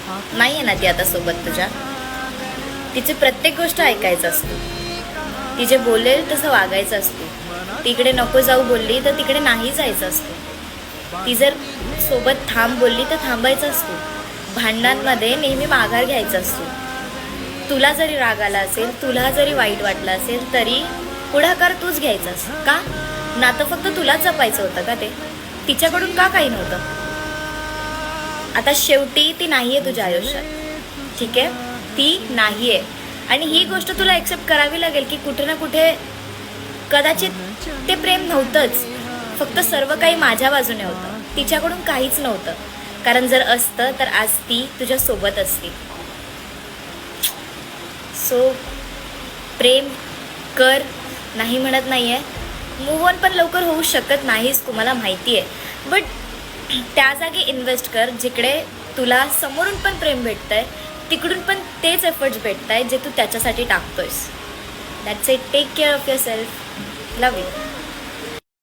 नाही आहे ना ती आता सोबत तुझ्या. तिची प्रत्येक गोष्ट ऐकायचं असतो, ती जे बोलेल तसं वागायचं असतं. तिकडे नको जाऊ बोलली तर तिकडे नाही जायचं असतं. ती जर सोबत थांब बोलली तर थांबायचं असतो. भांडणांमध्ये नेहमी माघार घ्यायचा असतो. तुला जरी राग आला असेल, तुला जरी वाईट वाटलं असेल, तरी पुढाकार तूच घ्यायचास. का? नातं फक्त तुलाच जपायचं होतं का ते? तिच्याकडून का काही नव्हतं? आता शेवटी ती नाहीये तुझ्या आयुष्यात, ठीक आहे? ती नाहीये आणि ही गोष्ट तुला एक्सेप्ट करावी लागेल की कुठे ना कुठे कदाचित ते प्रेम नव्हतंच, फक्त सर्व काही माझ्या बाजूने होतं, तिच्याकडून काहीच नव्हतं. कारण जर असतं तर आज ती तुझ्या सोबत असती. सो प्रेम कर, नाही म्हणत नाही आहे. मूव्ह ऑन पण लवकर होऊ शकत नाहीस, तुम्हाला माहिती आहे. बट त्या जागी इन्व्हेस्ट कर जिकडे तुला समोरून पण प्रेम भेटतंय, तिकडून पण तेच एफर्ट्स भेटत आहे जे तू त्याच्यासाठी टाकतोयस. That's it. Take care of your self. Love you.